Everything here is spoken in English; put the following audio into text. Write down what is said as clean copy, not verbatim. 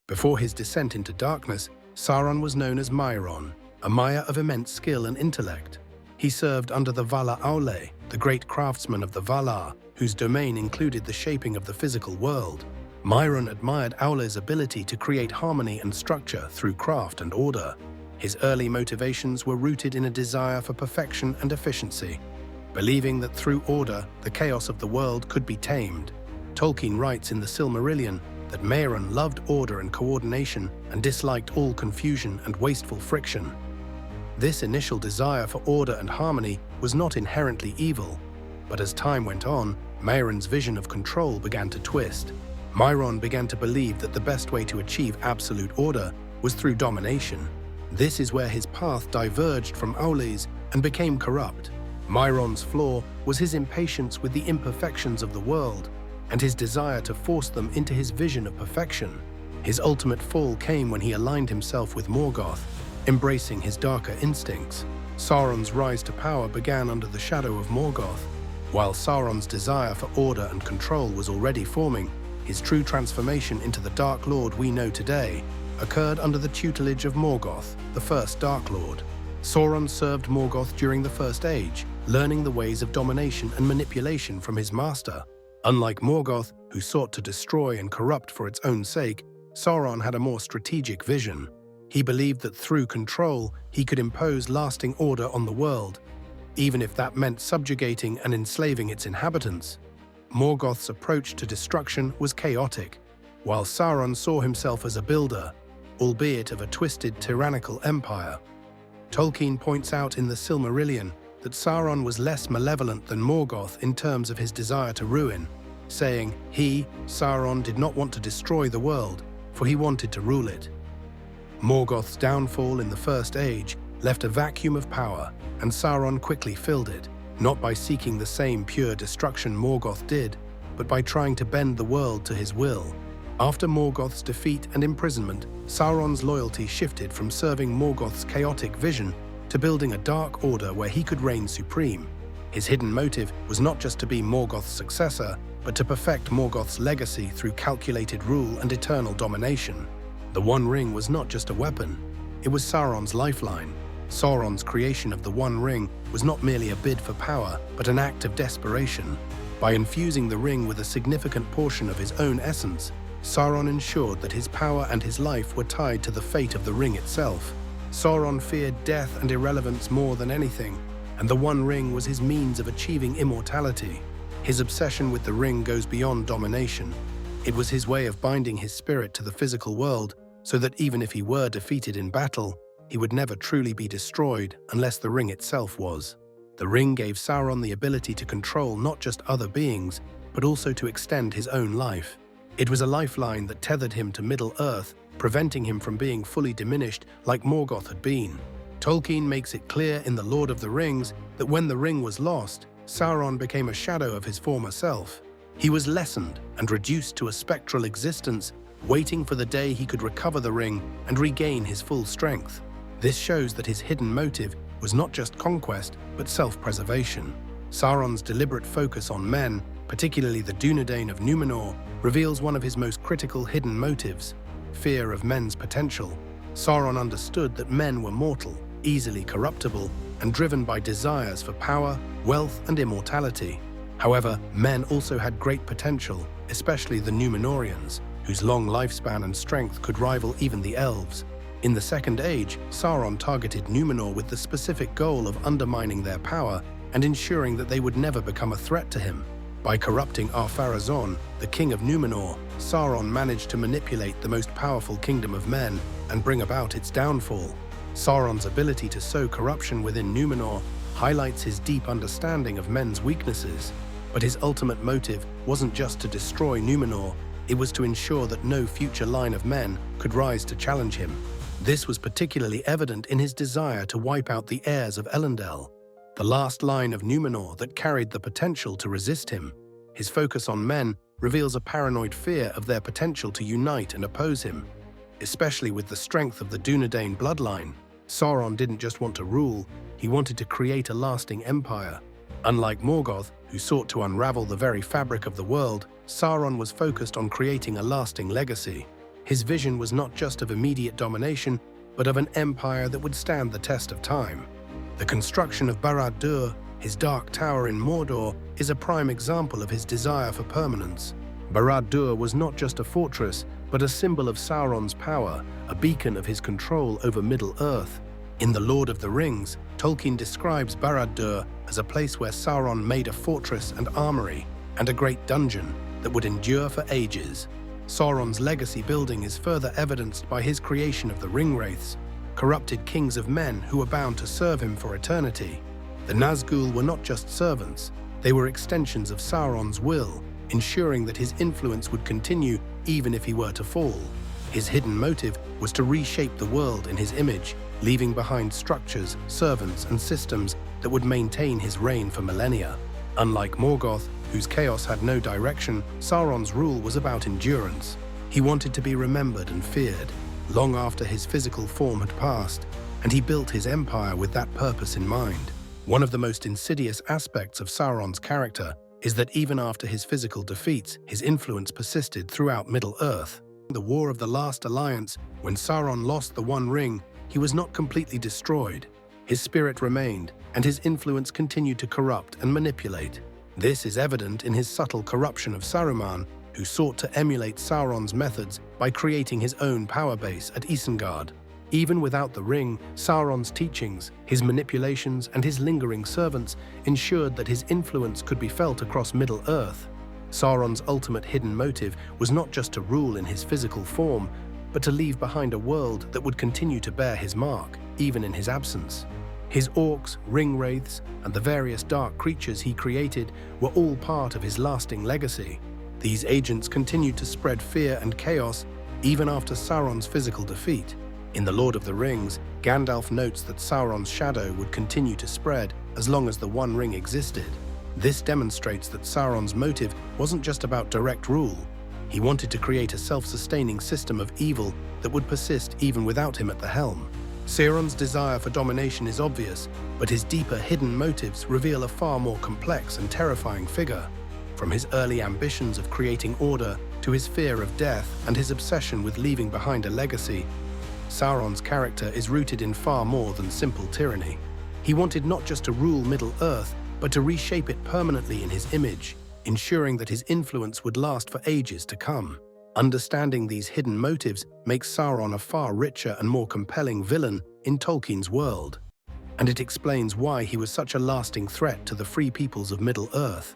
Before his descent into darkness, Sauron was known as Mairon, a Maia of immense skill and intellect. He served under the Maia of Aulë, the great craftsman of the Valar, whose domain included the shaping of the physical world. Mairon admired Aulë's ability to create harmony and structure through craft and order. His early motivations were rooted in a desire for perfection and efficiency, believing that through order, the chaos of the world could be tamed. Tolkien writes in the Silmarillion that Mairon loved order and coordination and disliked all confusion and wasteful friction. This initial desire for order and harmony was not inherently evil, but as time went on, Mairon's vision of control began to twist. Mairon began to believe that the best way to achieve absolute order was through domination. This is where his path diverged from Aulë's and became corrupt. Mairon's flaw was his impatience with the imperfections of the world and his desire to force them into his vision of perfection. His ultimate fall came when he aligned himself with Morgoth, embracing his darker instincts. Sauron's rise to power began under the shadow of Morgoth. While Sauron's desire for order and control was already forming, his true transformation into the Dark Lord we know today occurred under the tutelage of Morgoth, the first Dark Lord. Sauron served Morgoth during the First Age, learning the ways of domination and manipulation from his master. Unlike Morgoth, who sought to destroy and corrupt for its own sake, Sauron had a more strategic vision. He believed that through control, he could impose lasting order on the world, even if that meant subjugating and enslaving its inhabitants. Morgoth's approach to destruction was chaotic, while Sauron saw himself as a builder, albeit of a twisted, tyrannical empire. Tolkien points out in the Silmarillion that Sauron was less malevolent than Morgoth in terms of his desire to ruin, saying he, Sauron, did not want to destroy the world, for he wanted to rule it. Morgoth's downfall in the First Age left a vacuum of power, and Sauron quickly filled it, not by seeking the same pure destruction Morgoth did, but by trying to bend the world to his will. After Morgoth's defeat and imprisonment, Sauron's loyalty shifted from serving Morgoth's chaotic vision to building a dark order where he could reign supreme. His hidden motive was not just to be Morgoth's successor, but to perfect Morgoth's legacy through calculated rule and eternal domination. The One Ring was not just a weapon, it was Sauron's lifeline. Sauron's creation of the One Ring was not merely a bid for power, but an act of desperation. By infusing the ring with a significant portion of his own essence, Sauron ensured that his power and his life were tied to the fate of the ring itself. Sauron feared death and irrelevance more than anything, and the One Ring was his means of achieving immortality. His obsession with the ring goes beyond domination. It was his way of binding his spirit to the physical world, so that even if he were defeated in battle, he would never truly be destroyed unless the ring itself was. The ring gave Sauron the ability to control not just other beings, but also to extend his own life. It was a lifeline that tethered him to Middle-earth, preventing him from being fully diminished like Morgoth had been. Tolkien makes it clear in The Lord of the Rings that when the ring was lost, Sauron became a shadow of his former self. He was lessened and reduced to a spectral existence, waiting for the day he could recover the ring and regain his full strength. This shows that his hidden motive was not just conquest, but self-preservation. Sauron's deliberate focus on men, particularly the Dúnedain of Numenor, reveals one of his most critical hidden motives: fear of men's potential. Sauron understood that men were mortal, easily corruptible, and driven by desires for power, wealth, and immortality. However, men also had great potential, especially the Númenorians, whose long lifespan and strength could rival even the elves. In the Second Age, Sauron targeted Numenor with the specific goal of undermining their power and ensuring that they would never become a threat to him. By corrupting Ar-Pharazôn, the king of Numenor, Sauron managed to manipulate the most powerful kingdom of men and bring about its downfall. Sauron's ability to sow corruption within Numenor highlights his deep understanding of men's weaknesses. But his ultimate motive wasn't just to destroy Numenor, it was to ensure that no future line of men could rise to challenge him. This was particularly evident in his desire to wipe out the heirs of Elendil, the last line of Numenor that carried the potential to resist him. His focus on men reveals a paranoid fear of their potential to unite and oppose him. Especially with the strength of the Dúnedain bloodline, Sauron didn't just want to rule, he wanted to create a lasting empire. Unlike Morgoth, who sought to unravel the very fabric of the world, Sauron was focused on creating a lasting legacy. His vision was not just of immediate domination, but of an empire that would stand the test of time. The construction of Barad-dûr, his dark tower in Mordor, is a prime example of his desire for permanence. Barad-dûr was not just a fortress, but a symbol of Sauron's power, a beacon of his control over Middle-earth. In The Lord of the Rings, Tolkien describes Barad-dûr as a place where Sauron made a fortress and armory, and a great dungeon that would endure for ages. Sauron's legacy building is further evidenced by his creation of the Ringwraiths, corrupted kings of men who were bound to serve him for eternity. The Nazgûl were not just servants, they were extensions of Sauron's will, ensuring that his influence would continue even if he were to fall. His hidden motive was to reshape the world in his image, leaving behind structures, servants, and systems that would maintain his reign for millennia. Unlike Morgoth, whose chaos had no direction, Sauron's rule was about endurance. He wanted to be remembered and feared, long after his physical form had passed, and he built his empire with that purpose in mind. One of the most insidious aspects of Sauron's character is that even after his physical defeats, his influence persisted throughout Middle-earth. The War of the Last Alliance, when Sauron lost the One Ring, he was not completely destroyed. His spirit remained, and his influence continued to corrupt and manipulate. This is evident in his subtle corruption of Saruman, who sought to emulate Sauron's methods by creating his own power base at Isengard. Even without the ring, Sauron's teachings, his manipulations, and his lingering servants ensured that his influence could be felt across Middle-earth. Sauron's ultimate hidden motive was not just to rule in his physical form, but to leave behind a world that would continue to bear his mark, even in his absence. His orcs, ringwraiths, and the various dark creatures he created were all part of his lasting legacy. These agents continued to spread fear and chaos even after Sauron's physical defeat. In The Lord of the Rings, Gandalf notes that Sauron's shadow would continue to spread as long as the One Ring existed. This demonstrates that Sauron's motive wasn't just about direct rule. He wanted to create a self-sustaining system of evil that would persist even without him at the helm. Sauron's desire for domination is obvious, but his deeper hidden motives reveal a far more complex and terrifying figure. From his early ambitions of creating order to his fear of death and his obsession with leaving behind a legacy, Sauron's character is rooted in far more than simple tyranny. He wanted not just to rule Middle-earth, but to reshape it permanently in his image, ensuring that his influence would last for ages to come. Understanding these hidden motives makes Sauron a far richer and more compelling villain in Tolkien's world, and it explains why he was such a lasting threat to the free peoples of Middle-earth.